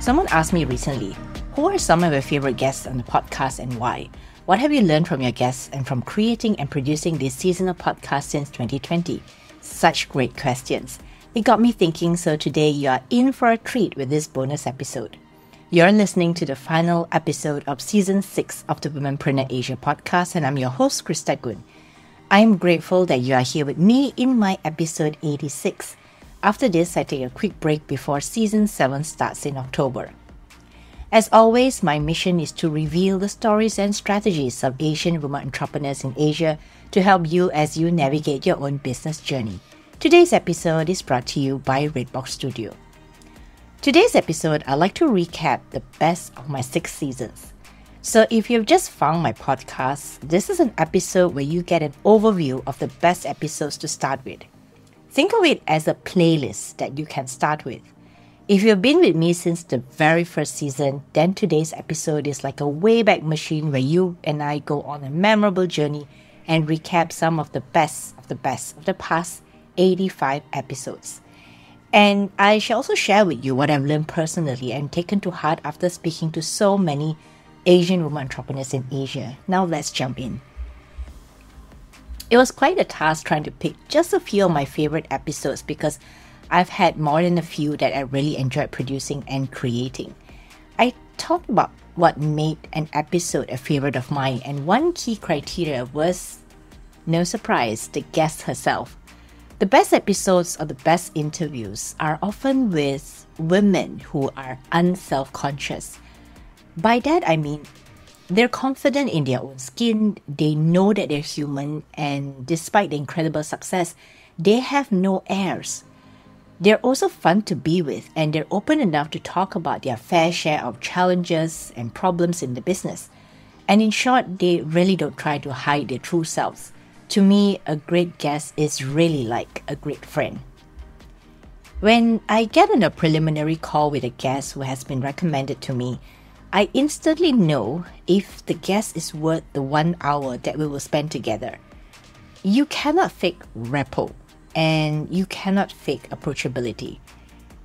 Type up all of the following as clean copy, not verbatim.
Someone asked me recently, who are some of your favorite guests on the podcast and why? What have you learned from your guests and from creating and producing this seasonal podcast since 2020? Such great questions. It got me thinking, so today you are in for a treat with this bonus episode. You're listening to the final episode of Season 6 of the Womenpreneur Asia podcast, and I'm your host, Krista. I am grateful that you are here with me in my episode 86. After this, I take a quick break before Season 7 starts in October. As always, my mission is to reveal the stories and strategies of Asian women entrepreneurs in Asia to help you as you navigate your own business journey. Today's episode is brought to you by Redbox Studio. Today's episode, I'd like to recap the best of my 6 seasons. So if you've just found my podcast, this is an episode where you get an overview of the best episodes to start with. Think of it as a playlist that you can start with. If you've been with me since the very first season, then today's episode is like a wayback machine where you and I go on a memorable journey and recap some of the best of the past 85 episodes. And I shall also share with you what I've learned personally and taken to heart after speaking to so many Asian women entrepreneurs in Asia. Now let's jump in. It was quite a task trying to pick just a few of my favorite episodes because I've had more than a few that I really enjoyed producing and creating. I talked about what made an episode a favorite of mine, and one key criteria was, no surprise, the guest herself. The best episodes or the best interviews are often with women who are unself-conscious. By that I mean, they're confident in their own skin, they know that they're human, and despite the incredible success, they have no airs. They're also fun to be with, and they're open enough to talk about their fair share of challenges and problems in the business. And in short, they really don't try to hide their true selves. To me, a great guest is really like a great friend. When I get on a preliminary call with a guest who has been recommended to me, I instantly know if the guest is worth the 1 hour that we will spend together. You cannot fake rapport, and you cannot fake approachability.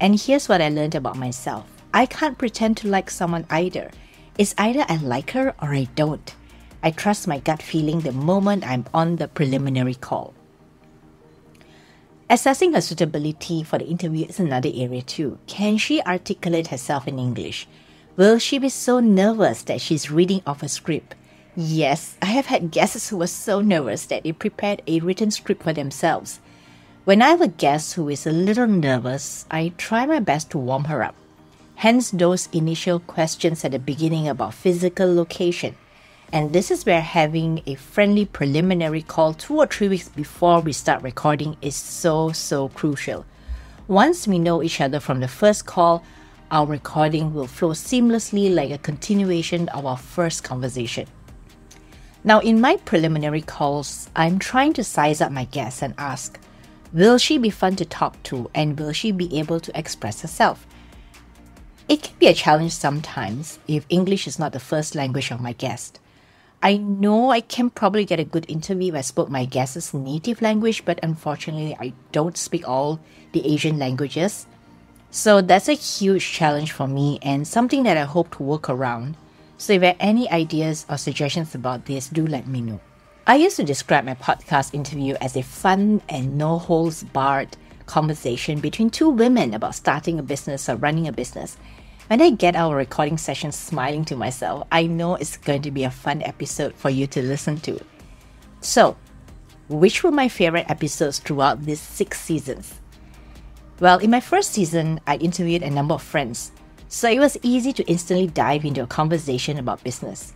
And here's what I learned about myself. I can't pretend to like someone either. It's either I like her or I don't. I trust my gut feeling the moment I'm on the preliminary call. Assessing her suitability for the interview is another area too. Can she articulate herself in English? Will she be so nervous that she's reading off a script? Yes, I have had guests who were so nervous that they prepared a written script for themselves. When I have a guest who is a little nervous, I try my best to warm her up. Hence those initial questions at the beginning about physical location. And this is where having a friendly preliminary call 2 or 3 weeks before we start recording is so crucial. Once we know each other from the first call, our recording will flow seamlessly like a continuation of our first conversation. Now, in my preliminary calls, I'm trying to size up my guest and ask, will she be fun to talk to and will she be able to express herself? It can be a challenge sometimes if English is not the first language of my guest. I know I can probably get a good interview if I spoke my guest's native language, but unfortunately I don't speak all the Asian languages. So that's a huge challenge for me and something that I hope to work around. So if you have any ideas or suggestions about this, do let me know. I used to describe my podcast interview as a fun and no-holds-barred conversation between 2 women about starting a business or running a business. When I get our recording session smiling to myself, I know it's going to be a fun episode for you to listen to. So, which were my favorite episodes throughout these 6 seasons? Well, in my first season, I interviewed a number of friends, so it was easy to instantly dive into a conversation about business.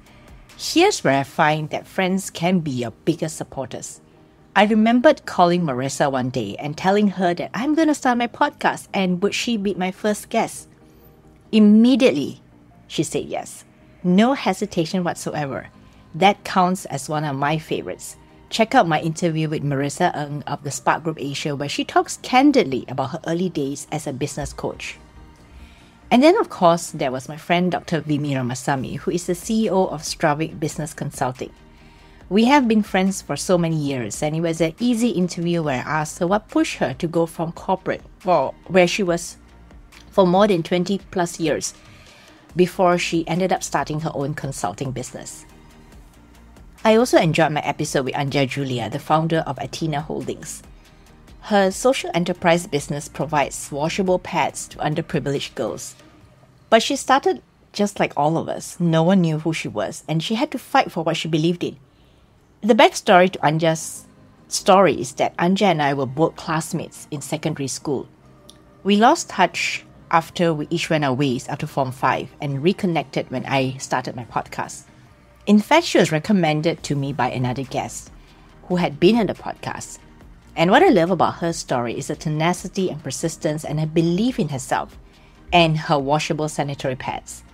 Here's where I find that friends can be your biggest supporters. I remembered calling Marissa one day and telling her that I'm going to start my podcast and would she be my first guest? Immediately, she said yes. No hesitation whatsoever. That counts as one of my favorites. Check out my interview with Marissa Ng of the Spark Group Asia, where she talks candidly about her early days as a business coach. And then, of course, there was my friend Dr. Vimi Ramasamy, who is the CEO of Stravik Business Consulting. We have been friends for so many years, and it was an easy interview where I asked her what pushed her to go from corporate, where she was for more than 20 plus years, before she ended up starting her own consulting business. I also enjoyed my episode with Anja Julia, the founder of Athena Holdings. Her social enterprise business provides washable pads to underprivileged girls. But she started just like all of us. No one knew who she was, and she had to fight for what she believed in. The backstory to Anja's story is that Anja and I were both classmates in secondary school. We lost touch after we each went our ways after Form 5 and reconnected when I started my podcast. In fact, she was recommended to me by another guest who had been on the podcast. And what I love about her story is the tenacity and persistence and her belief in herself and her washable sanitary pads.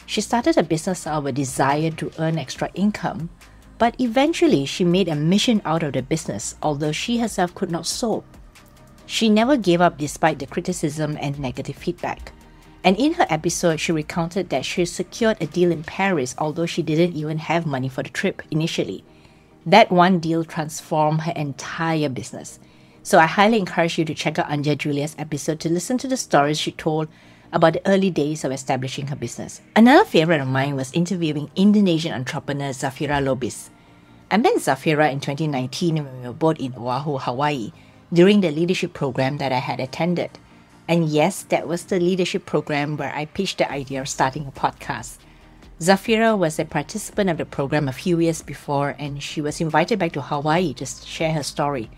She started a business out of a desire to earn extra income, but eventually she made a mission out of the business, although she herself could not sew. She never gave up despite the criticism and negative feedback. And in her episode, she recounted that she secured a deal in Paris, although she didn't even have money for the trip initially. That one deal transformed her entire business. So I highly encourage you to check out Anja Julia's episode to listen to the stories she told about the early days of establishing her business. Another favorite of mine was interviewing Indonesian entrepreneur Zafira Lobis. I met Zafira in 2019 when we were both in Oahu, Hawaii, during the leadership program that I had attended. And yes, that was the leadership program where I pitched the idea of starting a podcast. Zafira was a participant of the program a few years before, and she was invited back to Hawaii to share her story.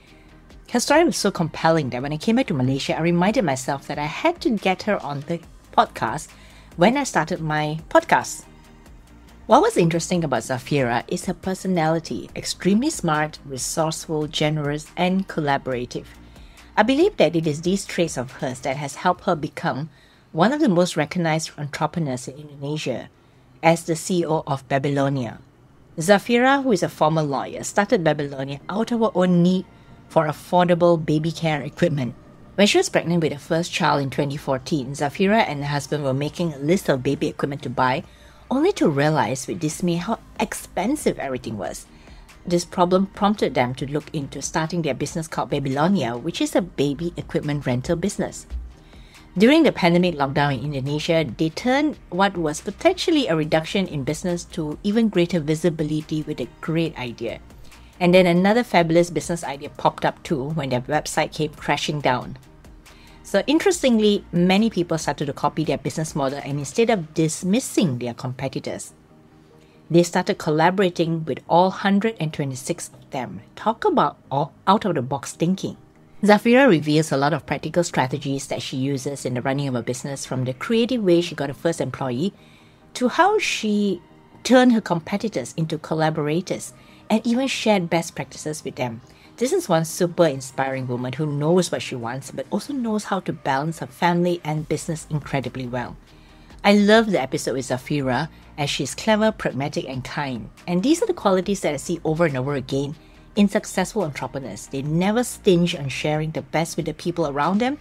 Her story was so compelling that when I came back to Malaysia, I reminded myself that I had to get her on the podcast when I started my podcast. What was interesting about Zafira is her personality, extremely smart, resourceful, generous, and collaborative. I believe that it is these traits of hers that has helped her become one of the most recognized entrepreneurs in Indonesia as the CEO of Babylonia. Zafira, who is a former lawyer, started Babylonia out of her own need for affordable baby care equipment. When she was pregnant with her first child in 2014, Zafira and her husband were making a list of baby equipment to buy, only to realize with dismay how expensive everything was. This problem prompted them to look into starting their business called Babylonia, which is a baby equipment rental business. During the pandemic lockdown in Indonesia, they turned what was potentially a reduction in business to even greater visibility with a great idea. And then another fabulous business idea popped up too when their website came crashing down. So interestingly, many people started to copy their business model, and instead of dismissing their competitors, they started collaborating with all 126 of them. Talk about out-of-the-box thinking. Zafira reveals a lot of practical strategies that she uses in the running of a business, from the creative way she got her first employee to how she turned her competitors into collaborators and even shared best practices with them. This is one super inspiring woman who knows what she wants but also knows how to balance her family and business incredibly well. I love the episode with Zafira as she's clever, pragmatic, and kind. And these are the qualities that I see over and over again in successful entrepreneurs. They never stinge on sharing the best with the people around them,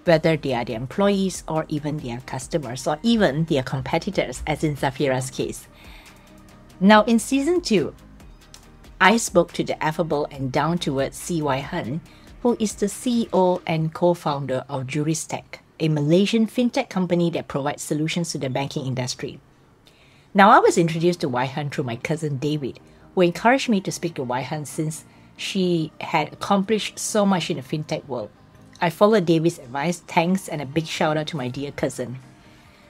whether they are their employees or even their customers or even their competitors, as in Zafira's case. Now, in Season 2, I spoke to the affable and down-to-earth C.Y. Hun, who is the CEO and co-founder of Juristech, a Malaysian fintech company that provides solutions to the banking industry. Now, I was introduced to Y Han through my cousin David, who encouraged me to speak to Y Han since she had accomplished so much in the fintech world. I followed David's advice. Thanks, and a big shout out to my dear cousin.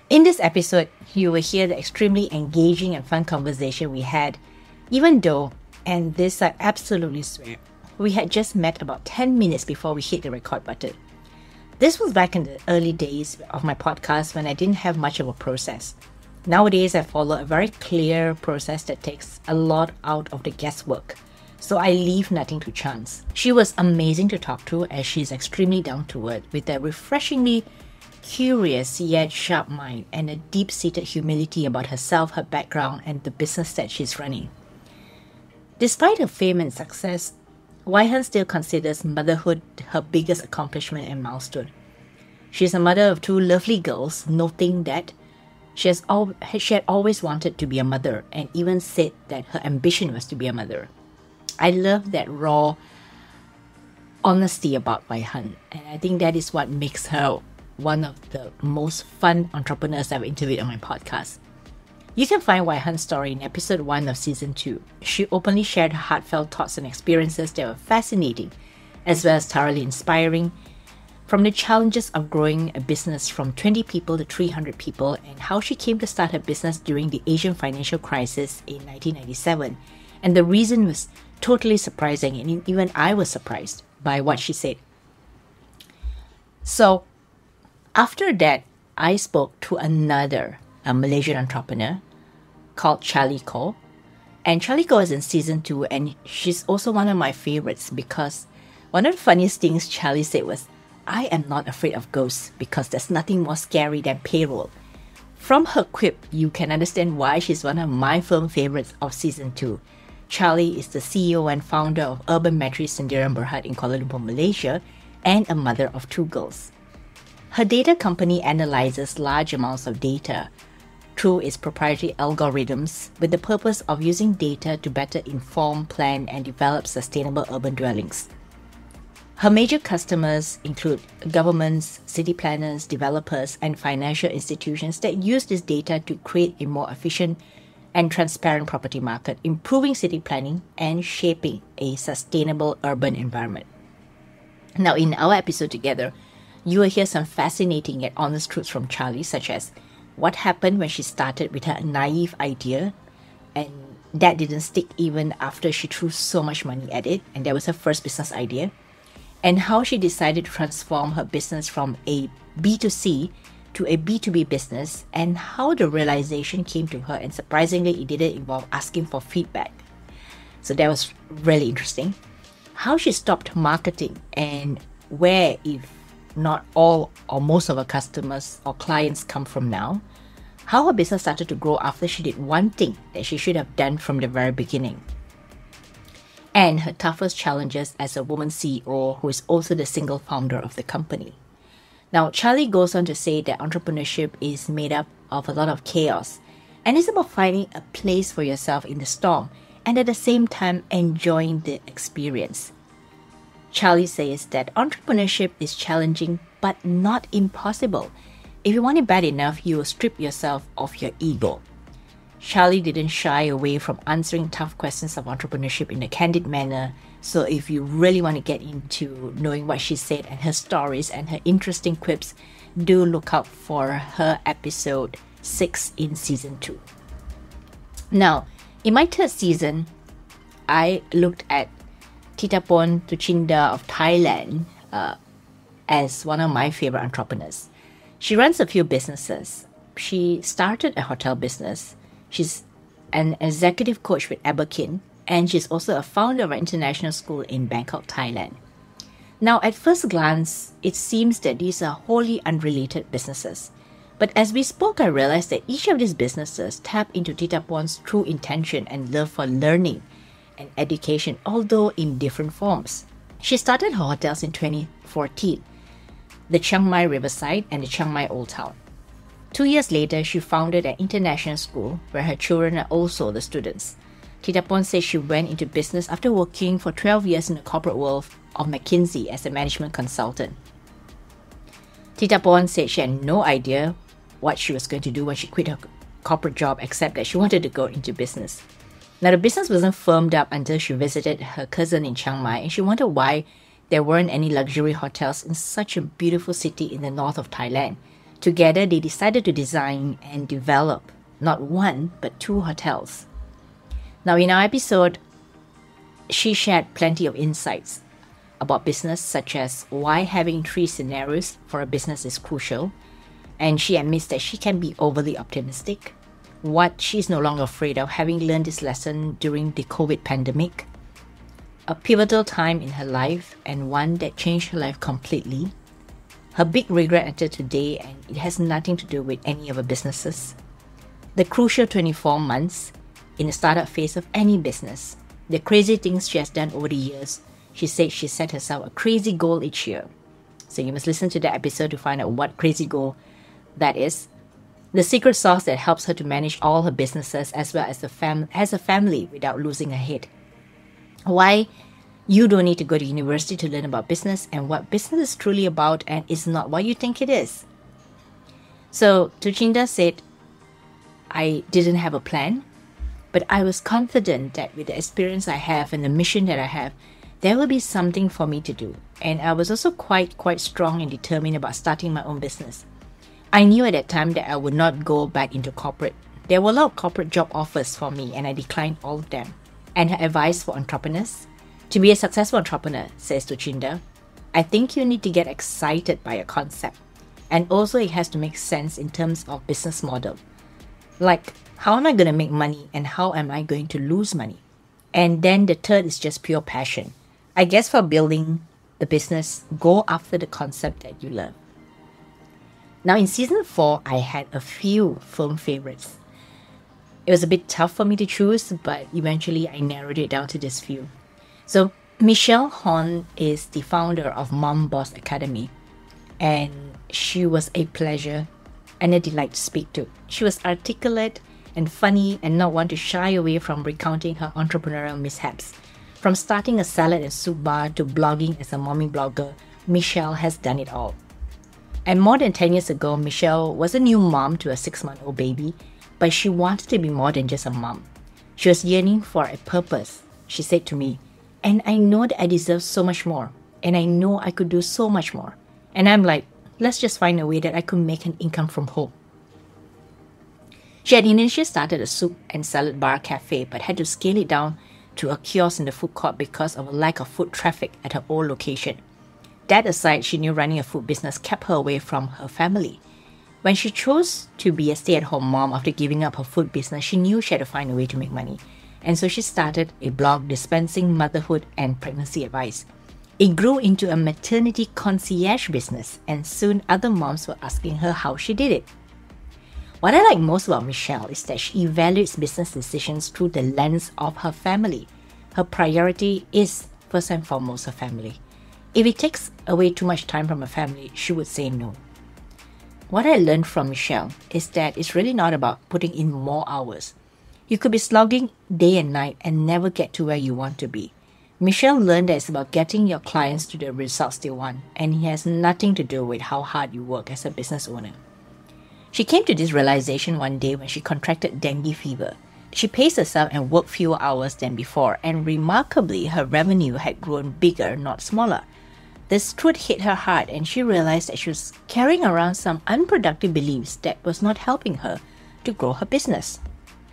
In this episode, you will hear the extremely engaging and fun conversation we had, even though, and this I absolutely swear, we had just met about 10 minutes before we hit the record button. This was back in the early days of my podcast when I didn't have much of a process. Nowadays, I follow a very clear process that takes a lot out of the guesswork, so I leave nothing to chance. She was amazing to talk to as she's extremely down to earth with a refreshingly curious yet sharp mind and a deep-seated humility about herself, her background, and the business that she's running. Despite her fame and success, Y Han still considers motherhood her biggest accomplishment and milestone. She is a mother of 2 lovely girls, noting that she had always wanted to be a mother and even said that her ambition was to be a mother. I love that raw honesty about Y Han, and I think that is what makes her one of the most fun entrepreneurs I've interviewed on my podcast. You can find Wai Han's story in episode 1 of season 2. She openly shared her heartfelt thoughts and experiences that were fascinating, as well as thoroughly inspiring, from the challenges of growing a business from 20 people to 300 people, and how she came to start her business during the Asian financial crisis in 1997. And the reason was totally surprising, and even I was surprised by what she said. So, after that, I spoke to another Malaysian entrepreneur called Charlie Koh. And Charlie Koh is in season 2, and she's also one of my favorites because one of the funniest things Charlie said was, "I am not afraid of ghosts because there's nothing more scary than payroll." From her quip, you can understand why she's one of my firm favorites of season 2. Charlie is the CEO and founder of Urban Mattress Sendirian Berhad in Kuala Lumpur, Malaysia, and a mother of 2 girls. Her data company analyzes large amounts of data through its proprietary algorithms with the purpose of using data to better inform, plan, and develop sustainable urban dwellings. Her major customers include governments, city planners, developers, and financial institutions that use this data to create a more efficient and transparent property market, improving city planning and shaping a sustainable urban environment. Now, in our episode together, you will hear some fascinating yet honest truths from Charlie, such as what happened when she started with her naive idea, and that didn't stick even after she threw so much money at it, and that was her first business idea, and how she decided to transform her business from a B2C to a B2B business, and how the realization came to her, and surprisingly, it didn't involve asking for feedback. So that was really interesting. How she stopped marketing, and where, if not all or most of her customers or clients come from now. How her business started to grow after she did one thing that she should have done from the very beginning. And her toughest challenges as a woman CEO who is also the single founder of the company. Now, Charlie goes on to say that entrepreneurship is made up of a lot of chaos, and it's about finding a place for yourself in the storm and at the same time enjoying the experience. Charlie says that entrepreneurship is challenging but not impossible. If you want it bad enough, you will strip yourself of your ego. Charlie didn't shy away from answering tough questions of entrepreneurship in a candid manner. So if you really want to get into knowing what she said and her stories and her interesting quips, do look out for her episode 6 in season 2. Now, in my 3rd season, I looked at Titapon Tuchinda of Thailand as one of my favorite entrepreneurs. She runs a few businesses. She started a hotel business. She's an executive coach with Aberkin, and she's also a founder of an international school in Bangkok, Thailand. Now, at first glance, it seems that these are wholly unrelated businesses. But as we spoke, I realized that each of these businesses tap into Titapon's true intention and love for learning and education, although in different forms. She started her hotels in 2014, the Chiang Mai Riverside and the Chiang Mai Old Town. 2 years later, she founded an international school where her children are also the students. Titapon says she went into business after working for 12 years in the corporate world of McKinsey as a management consultant. Titapon said she had no idea what she was going to do when she quit her corporate job, except that she wanted to go into business. Now, the business wasn't firmed up until she visited her cousin in Chiang Mai, and she wondered why there weren't any luxury hotels in such a beautiful city in the north of Thailand. Together, they decided to design and develop not 1, but 2 hotels. Now, in our episode, she shared plenty of insights about business, such as why having 3 scenarios for a business is crucial, and she admits that she can be overly optimistic, what she's no longer afraid of, having learned this lesson during the COVID pandemic, a pivotal time in her life and one that changed her life completely, her big regret until today, and it has nothing to do with any of her businesses, the crucial 24 months in the startup phase of any business, the crazy things she has done over the years. She said she set herself a crazy goal each year. So you must listen to that episode to find out what crazy goal that is. The secret sauce that helps her to manage all her businesses as well as as a family without losing her head. Why You don't need to go to university to learn about business and what business is truly about, and is not what you think it is. So Tuchinda said, I didn't have a plan, but I was confident that with the experience I have and the mission that I have, there will be something for me to do. And I was also quite strong and determined about starting my own business. I knew at that time that I would not go back into corporate. There were a lot of corporate job offers for me, and I declined all of them. And her advice for entrepreneurs: to be a successful entrepreneur, says Tuchinda, I think you need to get excited by a concept. And also it has to make sense in terms of business model. Like, how am I going to make money and how am I going to lose money? And then the third is just pure passion. I guess for building the business, go after the concept that you love. Now in season 4, I had a few film favorites. It was a bit tough for me to choose, but eventually I narrowed it down to this few. So Michelle Horn is the founder of Mom Boss Academy, and she was a pleasure and a delight to speak to. She was articulate and funny and not one to shy away from recounting her entrepreneurial mishaps. From starting a salad and soup bar to blogging as a mommy blogger, Michelle has done it all. And more than 10 years ago, Michelle was a new mom to a 6-month-old baby, but she wanted to be more than just a mom. She was yearning for a purpose. She said to me, and I know that I deserve so much more, and I know I could do so much more. And I'm like, let's just find a way that I could make an income from home. She had initially started a soup and salad bar cafe, but had to scale it down to a kiosk in the food court because of a lack of foot traffic at her old location. That aside, she knew running a food business kept her away from her family. When she chose to be a stay-at-home mom after giving up her food business, she knew she had to find a way to make money. And so she started a blog dispensing motherhood and pregnancy advice. It grew into a maternity concierge business, and soon other moms were asking her how she did it. What I like most about Michelle is that she evaluates business decisions through the lens of her family. Her priority is, first and foremost, her family. If it takes away too much time from her family, she would say no. What I learned from Michelle is that it's really not about putting in more hours. You could be slogging day and night and never get to where you want to be. Michelle learned that it's about getting your clients to the results they want, and it has nothing to do with how hard you work as a business owner. She came to this realization one day when she contracted dengue fever. She paced herself and worked fewer hours than before, and remarkably, her revenue had grown bigger, not smaller. This truth hit her hard, and she realized that she was carrying around some unproductive beliefs that was not helping her to grow her business.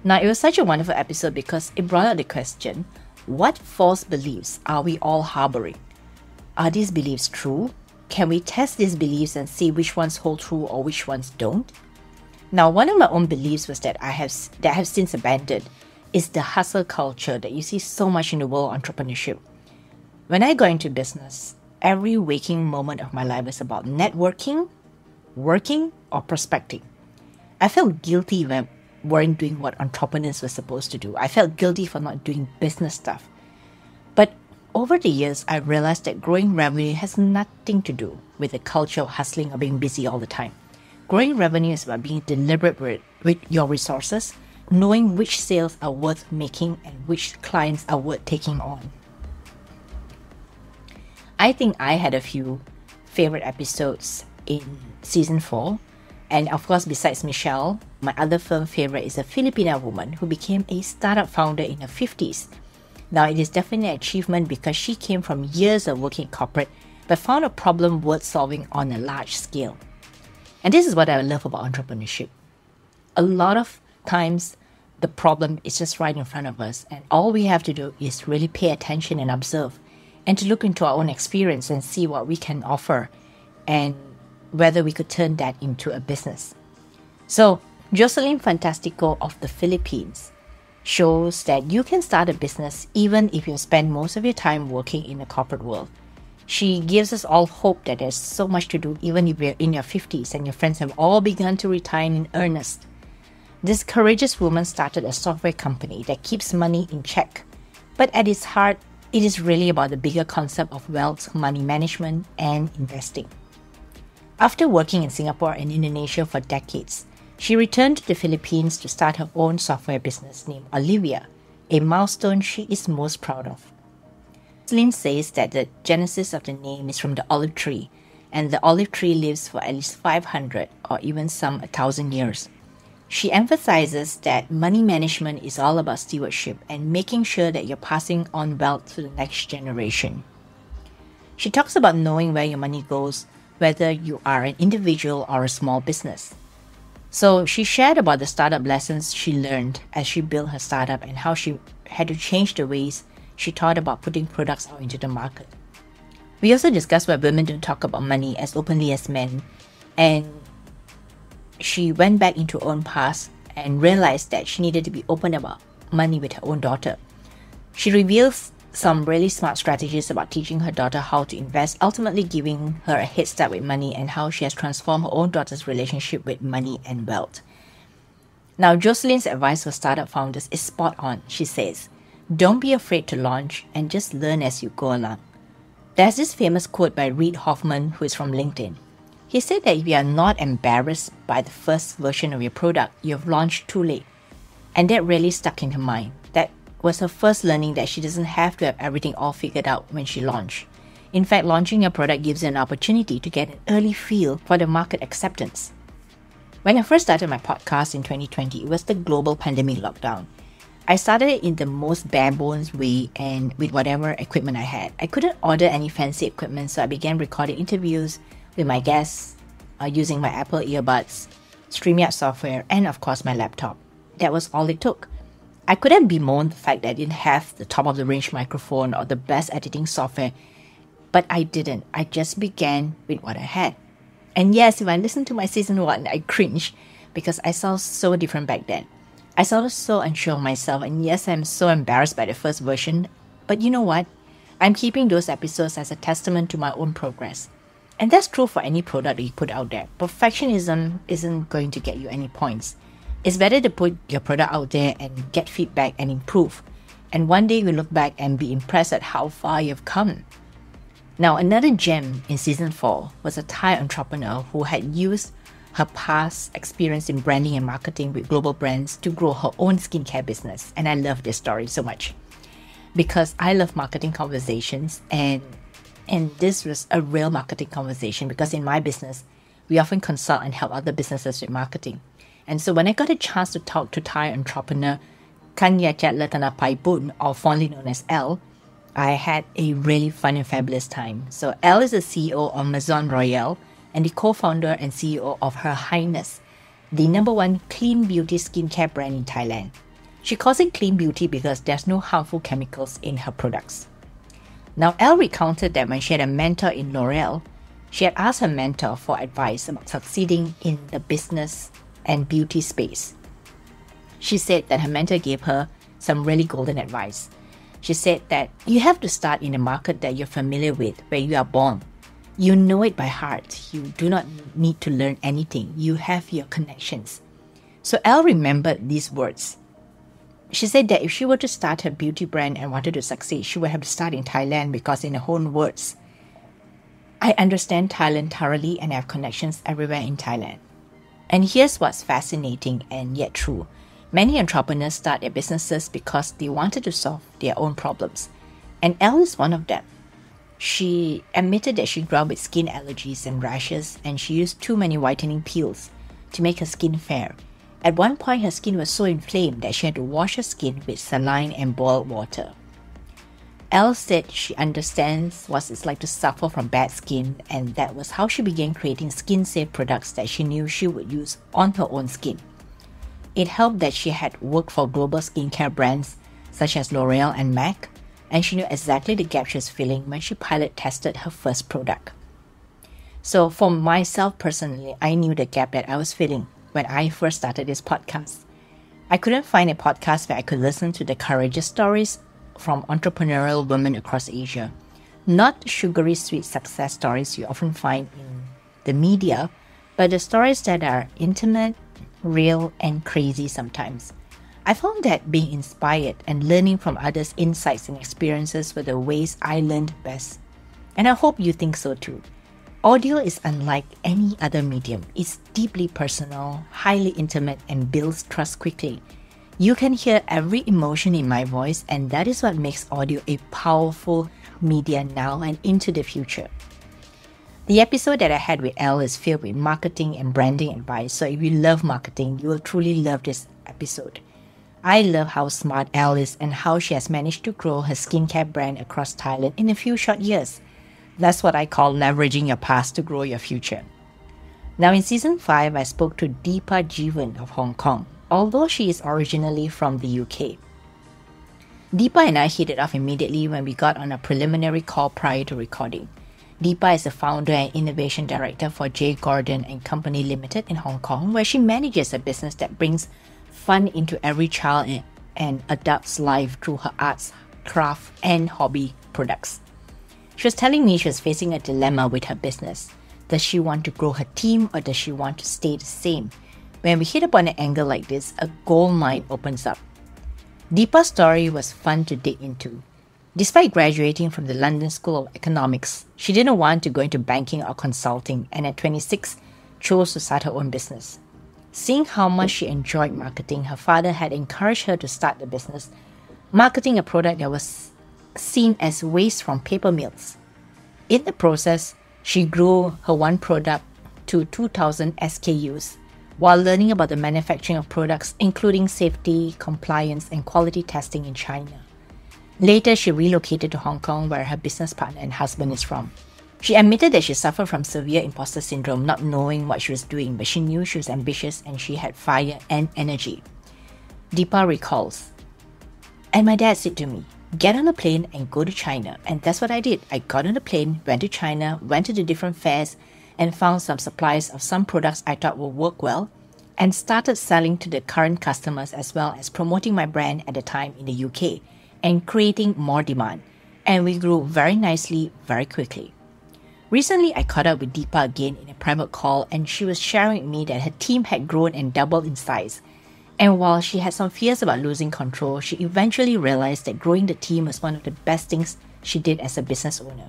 Now, it was such a wonderful episode because it brought out the question, what false beliefs are we all harboring? Are these beliefs true? Can we test these beliefs and see which ones hold true or which ones don't? Now, one of my own beliefs was that I have since abandoned is the hustle culture that you see so much in the world of entrepreneurship. When I got into business, every waking moment of my life was about networking, working, or prospecting. I felt guilty when I weren't doing what entrepreneurs were supposed to do. I felt guilty for not doing business stuff. But over the years, I realized that growing revenue has nothing to do with the culture of hustling or being busy all the time. Growing revenue is about being deliberate with your resources, knowing which sales are worth making and which clients are worth taking on. I think I had a few favorite episodes in season 4. And of course, besides Michelle, my other film favorite is a Filipina woman who became a startup founder in her 50s. Now, it is definitely an achievement because she came from years of working corporate but found a problem worth solving on a large scale. And this is what I love about entrepreneurship. A lot of times, the problem is just right in front of us, and all we have to do is really pay attention and observe, and to look into our own experience and see what we can offer and whether we could turn that into a business. So, Jocelyn Fantastico of the Philippines shows that you can start a business even if you spend most of your time working in the corporate world. She gives us all hope that there's so much to do even if you're in your 50s and your friends have all begun to retire in earnest. This courageous woman started a software company that keeps money in check. But at its heart, it is really about the bigger concept of wealth, money management, and investing. After working in Singapore and Indonesia for decades, she returned to the Philippines to start her own software business named Olivia, a milestone she is most proud of. Jocelyn says that the genesis of the name is from the olive tree, and the olive tree lives for at least 500 or even some 1,000 years. She emphasizes that money management is all about stewardship and making sure that you're passing on wealth to the next generation. She talks about knowing where your money goes, whether you are an individual or a small business. So she shared about the startup lessons she learned as she built her startup and how she had to change the ways she thought about putting products out into the market. We also discussed why women don't talk about money as openly as men, and she went back into her own past and realized that she needed to be open about money with her own daughter. She reveals some really smart strategies about teaching her daughter how to invest, ultimately giving her a head start with money, and how she has transformed her own daughter's relationship with money and wealth. Now, Jocelyn's advice for startup founders is spot on. She says, don't be afraid to launch and just learn as you go along. There's this famous quote by Reid Hoffman, who is from LinkedIn. He said that if you are not embarrassed by the first version of your product, you have launched too late. And that really stuck in her mind. That was her first learning, that she doesn't have to have everything all figured out when she launched. In fact, launching your product gives you an opportunity to get an early feel for the market acceptance. When I first started my podcast in 2020, it was the global pandemic lockdown. I started it in the most bare bones way and with whatever equipment I had. I couldn't order any fancy equipment, so I began recording interviews with my guests using my Apple earbuds, StreamYard software, and of course my laptop. That was all it took. I couldn't bemoan the fact that I didn't have the top-of-the-range microphone or the best editing software, but I didn't. I just began with what I had. And yes, if I listen to my season 1, I cringe because I sound so different back then. I sounded so unsure of myself, and yes, I'm so embarrassed by the first version, but you know what? I'm keeping those episodes as a testament to my own progress. And that's true for any product that you put out there. Perfectionism isn't going to get you any points. It's better to put your product out there and get feedback and improve. And one day you look back and be impressed at how far you've come. Now, another gem in season 4 was a Thai entrepreneur who had used her past experience in branding and marketing with global brands to grow her own skincare business. And I love this story so much because I love marketing conversations, and this was a real marketing conversation because in my business, we often consult and help other businesses with marketing. And so when I got a chance to talk to Thai entrepreneur Kanyachat Latanapaipun, or fondly known as Elle, I had a really fun and fabulous time. So Elle is the CEO of Maison Royale and the co-founder and CEO of Her Highness, the #1 clean beauty skincare brand in Thailand. She calls it clean beauty because there's no harmful chemicals in her products. Now, Elle recounted that when she had a mentor in L'Oreal, she had asked her mentor for advice about succeeding in the business and beauty space. She said that her mentor gave her some really golden advice. She said that you have to start in a market that you're familiar with, where you are born. You know it by heart. You do not need to learn anything. You have your connections. So Elle remembered these words. She said that if she were to start her beauty brand and wanted to succeed, she would have to start in Thailand because, in her own words, I understand Thailand thoroughly and I have connections everywhere in Thailand. And here's what's fascinating and yet true. Many entrepreneurs start their businesses because they wanted to solve their own problems. And Elle is one of them. She admitted that she grew up with skin allergies and rashes, and she used too many whitening peels to make her skin fair. At one point, her skin was so inflamed that she had to wash her skin with saline and boiled water. Elle said she understands what it's like to suffer from bad skin, and that was how she began creating skin-safe products that she knew she would use on her own skin. It helped that she had worked for global skincare brands such as L'Oreal and MAC, and she knew exactly the gap she was feeling when she pilot tested her first product. So for myself personally, I knew the gap that I was feeling when I first started this podcast. I couldn't find a podcast where I could listen to the courageous stories from entrepreneurial women across Asia. Not sugary sweet success stories you often find in the media, but the stories that are intimate, real, and crazy sometimes. I found that being inspired and learning from others' insights and experiences were the ways I learned best. And I hope you think so too. Audio is unlike any other medium. It's deeply personal, highly intimate, and builds trust quickly. You can hear every emotion in my voice, and that is what makes audio a powerful media now and into the future. The episode that I had with Elle is filled with marketing and branding advice, so if you love marketing, you will truly love this episode. I love how smart Elle is and how she has managed to grow her skincare brand across Thailand in a few short years. That's what I call leveraging your past to grow your future. Now in Season 5, I spoke to Deepa Jeevan of Hong Kong, although she is originally from the UK. Deepa and I hit it off immediately when we got on a preliminary call prior to recording. Deepa is the founder and innovation director for J. Gordon and Company Limited in Hong Kong, where she manages a business that brings fun into every child and adult's life through her arts, craft, and hobby products. She was telling me she was facing a dilemma with her business. Does she want to grow her team or does she want to stay the same? When we hit upon an angle like this, a gold mine opens up. Deepa's story was fun to dig into. Despite graduating from the London School of Economics, she didn't want to go into banking or consulting, and at 26, chose to start her own business. Seeing how much she enjoyed marketing, her father had encouraged her to start the business, marketing a product that was seen as waste from paper mills. In the process, she grew her one product to 2,000 SKUs, while learning about the manufacturing of products, including safety, compliance, and quality testing in China. Later, she relocated to Hong Kong, where her business partner and husband is from. She admitted that she suffered from severe imposter syndrome, not knowing what she was doing, but she knew she was ambitious and she had fire and energy. Deepa recalls, "And my dad said to me, get on a plane and go to China. And that's what I did. I got on a plane, went to China, went to the different fairs, and found some supplies of some products I thought would work well, and started selling to the current customers as well as promoting my brand at the time in the UK and creating more demand. And we grew very nicely, very quickly." Recently, I caught up with Deepa again in a private call, and she was sharing with me that her team had grown and doubled in size. And while she had some fears about losing control, she eventually realized that growing the team was one of the best things she did as a business owner.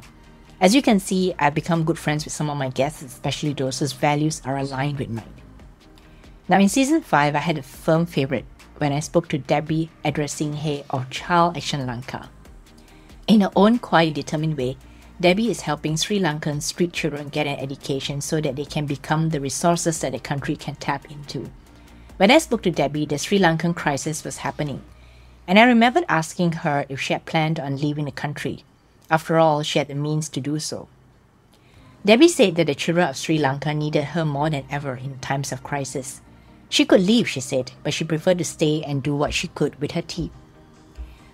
As you can see, I've become good friends with some of my guests, especially those whose values are aligned with mine. Now in Season 5, I had a firm favorite when I spoke to Debbie Adrasinghe of Child Action Lanka. In her own quiet, determined way, Debbie is helping Sri Lankan street children get an education so that they can become the resources that the country can tap into. When I spoke to Debbie, the Sri Lankan crisis was happening, and I remembered asking her if she had planned on leaving the country. After all, she had the means to do so. Debbie said that the children of Sri Lanka needed her more than ever in times of crisis. She could leave, she said, but she preferred to stay and do what she could with her team.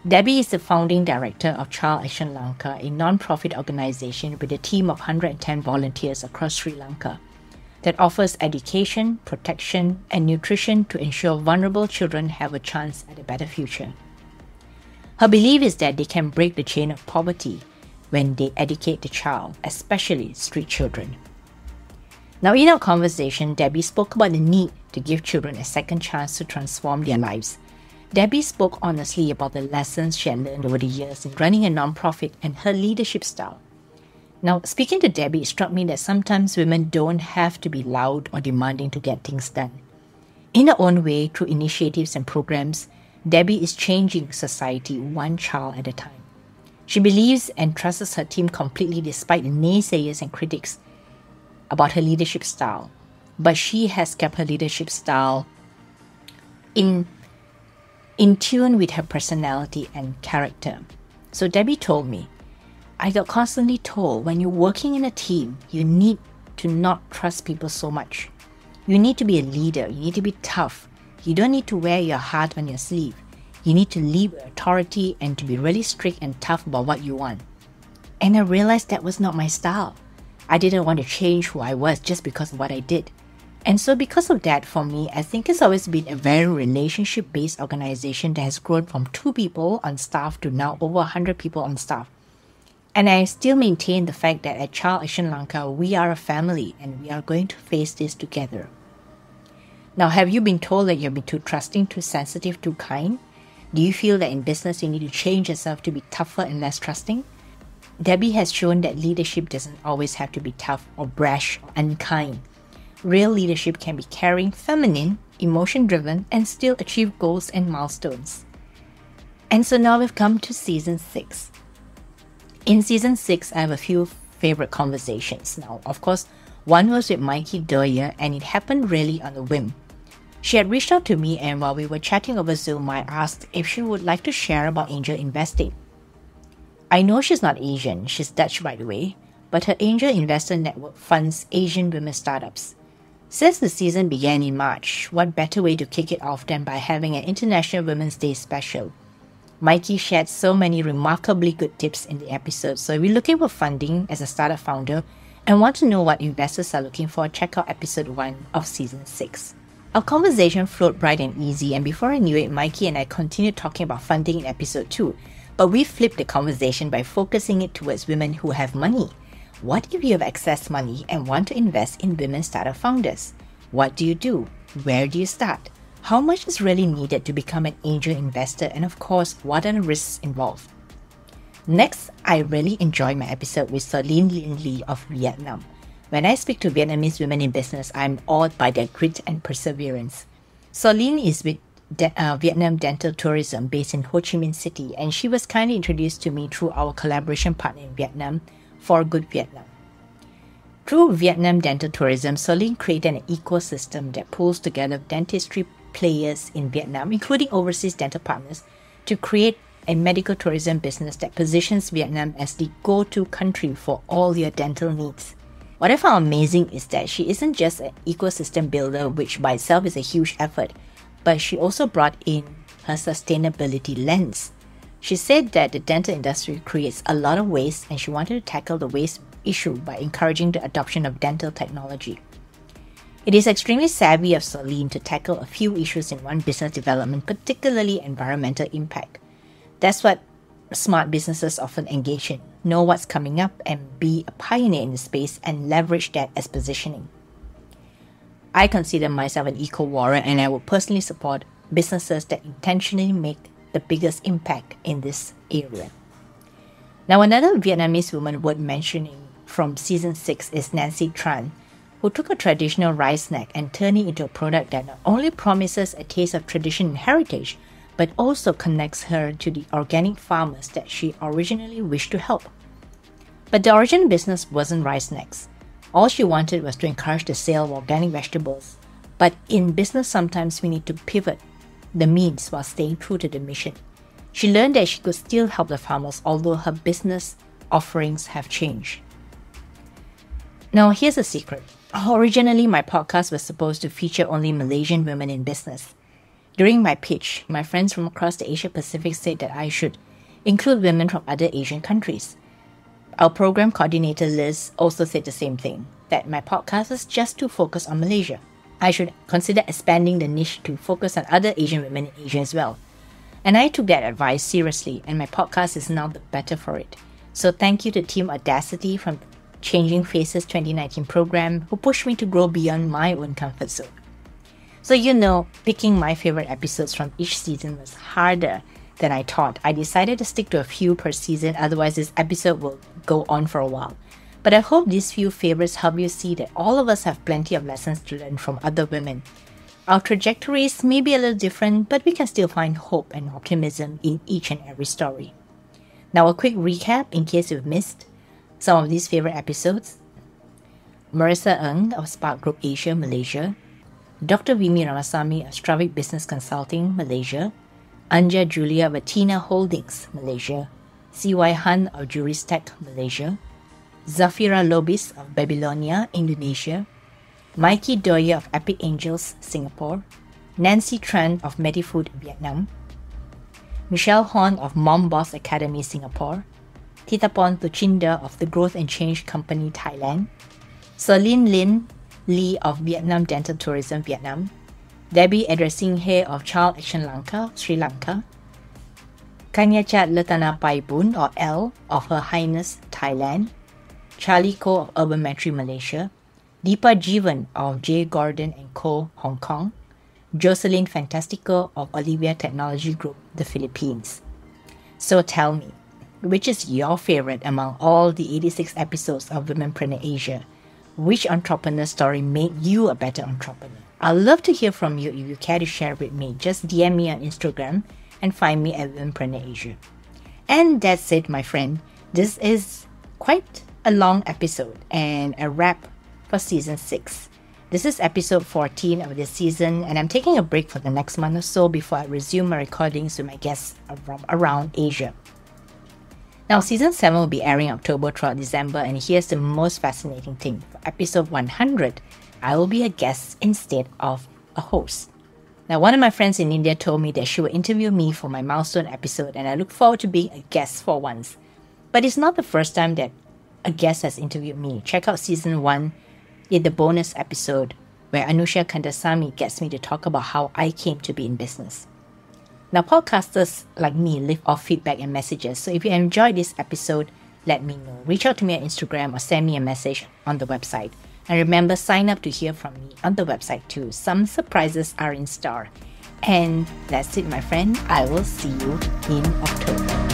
Debbie is the founding director of Child Action Lanka, a non-profit organization with a team of 110 volunteers across Sri Lanka that offers education, protection, and nutrition to ensure vulnerable children have a chance at a better future. Her belief is that they can break the chain of poverty when they educate the child, especially street children. Now, in our conversation, Debbie spoke about the need to give children a second chance to transform their lives. Debbie spoke honestly about the lessons she had learned over the years in running a nonprofit and her leadership style. Now, speaking to Debbie, it struck me that sometimes women don't have to be loud or demanding to get things done. In her own way, through initiatives and programs, Debbie is changing society one child at a time. She believes and trusts her team completely despite the naysayers and critics about her leadership style. But she has kept her leadership style in tune with her personality and character. So Debbie told me, "I got constantly told when you're working in a team, you need to not trust people so much. You need to be a leader. You need to be tough. You don't need to wear your heart on your sleeve. You need to lead with authority and to be really strict and tough about what you want." And I realized that was not my style. I didn't want to change who I was just because of what I did. And so because of that, for me, I think it's always been a very relationship-based organization that has grown from 2 people on staff to now over 100 people on staff. And I still maintain the fact that at Child Action Lanka, we are a family and we are going to face this together. Now, have you been told that you've been too trusting, too sensitive, too kind? Do you feel that in business you need to change yourself to be tougher and less trusting? Debbie has shown that leadership doesn't always have to be tough or brash or unkind. Real leadership can be caring, feminine, emotion-driven, and still achieve goals and milestones. And so now we've come to Season 6. In Season 6, I have a few favorite conversations. Now, of course, one was with Mikey Doyer, and it happened really on a whim. She had reached out to me, and while we were chatting over Zoom, I asked if she would like to share about angel investing. I know she's not Asian, she's Dutch by the way, but her angel investor network funds Asian women startups. Since the season began in March, what better way to kick it off than by having an International Women's Day special? Mikey shared so many remarkably good tips in the episode, so if you're looking for funding as a startup founder and want to know what investors are looking for, check out episode 1 of Season 6. Our conversation flowed bright and easy, and before I knew it, Mikey and I continued talking about funding in episode 2, but we flipped the conversation by focusing it towards women who have money. What if you have excess money and want to invest in women startup founders? What do you do? Where do you start? How much is really needed to become an angel investor? And of course, what are the risks involved? Next, I really enjoyed my episode with Celine Lin Lee of Vietnam. When I speak to Vietnamese women in business, I'm awed by their grit and perseverance. Celine is with Vietnam Dental Tourism based in Ho Chi Minh City, and she was kindly introduced to me through our collaboration partner in Vietnam, For Good Vietnam. Through Vietnam Dental Tourism, Celine created an ecosystem that pulls together dentistry players in Vietnam, including overseas dental partners, to create a medical tourism business that positions Vietnam as the go-to country for all your dental needs. What I found amazing is that she isn't just an ecosystem builder, which by itself is a huge effort, but she also brought in her sustainability lens. She said that the dental industry creates a lot of waste, and she wanted to tackle the waste issue by encouraging the adoption of dental technology. It is extremely savvy of Celine to tackle a few issues in one business development, particularly environmental impact. That's what smart businesses often engage in. Know what's coming up and be a pioneer in the space and leverage that as positioning. I consider myself an eco-warrior, and I will personally support businesses that intentionally make the biggest impact in this area. Now, another Vietnamese woman worth mentioning from Season 6 is Nancy Tran, who took a traditional rice snack and turned it into a product that not only promises a taste of tradition and heritage, but also connects her to the organic farmers that she originally wished to help. But the original business wasn't rice snacks. All she wanted was to encourage the sale of organic vegetables. But in business, sometimes we need to pivot the means while staying true to the mission. She learned that she could still help the farmers, although her business offerings have changed. Now, here's a secret. Originally, my podcast was supposed to feature only Malaysian women in business. During my pitch, my friends from across the Asia Pacific said that I should include women from other Asian countries. Our program coordinator Liz also said the same thing, that my podcast was just too focused on Malaysia. I should consider expanding the niche to focus on other Asian women in Asia as well. And I took that advice seriously, and my podcast is now the better for it. So thank you to Team Audacity from Changing Faces 2019 program, who pushed me to grow beyond my own comfort zone. So picking my favorite episodes from each season was harder than I thought. I decided to stick to a few per season, otherwise this episode will go on for a while. But I hope these few favorites help you see that all of us have plenty of lessons to learn from other women. Our trajectories may be a little different, but we can still find hope and optimism in each and every story. Now, a quick recap in case you've missed some of these favorite episodes. Marissa Ng of Spark Group Asia, Malaysia. Dr. Vimi Ramasamy of Stravik Business Consulting, Malaysia. Anja Julia of Athena Holdings, Malaysia. CY Han of Juristech, Malaysia. Zafira Lobis of Babylonia, Indonesia. Mikey Doyer of Epic Angels, Singapore. Nancy Tran of Medifood, Vietnam. Michelle Horn of Mom Boss Academy, Singapore. Titapon Tuchinda of The Growth and Change Company, Thailand. Celine Lin Lee of Vietnam Dental Tourism, Vietnam. Debbie Edrasinghe of Child Action Lanka, Sri Lanka. Kanyachat Latana Paibun or L of Her Highness, Thailand. Charlie Ko of Urban Metri, Malaysia. Deepa Jeevan of J. Gordon & Co., Hong Kong. Jocelyn Fantastico of Olivia Technology Group, the Philippines. So tell me, which is your favorite among all the 86 episodes of Womenpreneur Asia? Which entrepreneur story made you a better entrepreneur? I'd love to hear from you if you care to share with me. Just DM me on Instagram and find me at Womenpreneur Asia. And that's it, my friend. This is quite a long episode and a wrap for season 6. This is episode 14 of this season, and I'm taking a break for the next month or so before I resume my recordings with my guests from around Asia. Now, season 7 will be airing October throughout December, and here's the most fascinating thing. For episode 100, I will be a guest instead of a host. Now, one of my friends in India told me that she will interview me for my milestone episode, and I look forward to being a guest for once. But it's not the first time that a guest has interviewed me. Check out season 1 in the bonus episode where Anusha Kandasamy gets me to talk about how I came to be in business. Now, podcasters like me live off feedback and messages, so if you enjoyed this episode, let me know. Reach out to me on Instagram or send me a message on the website. And remember, sign up to hear from me on the website too. Some surprises are in store. And that's it, my friend. I will see you in October.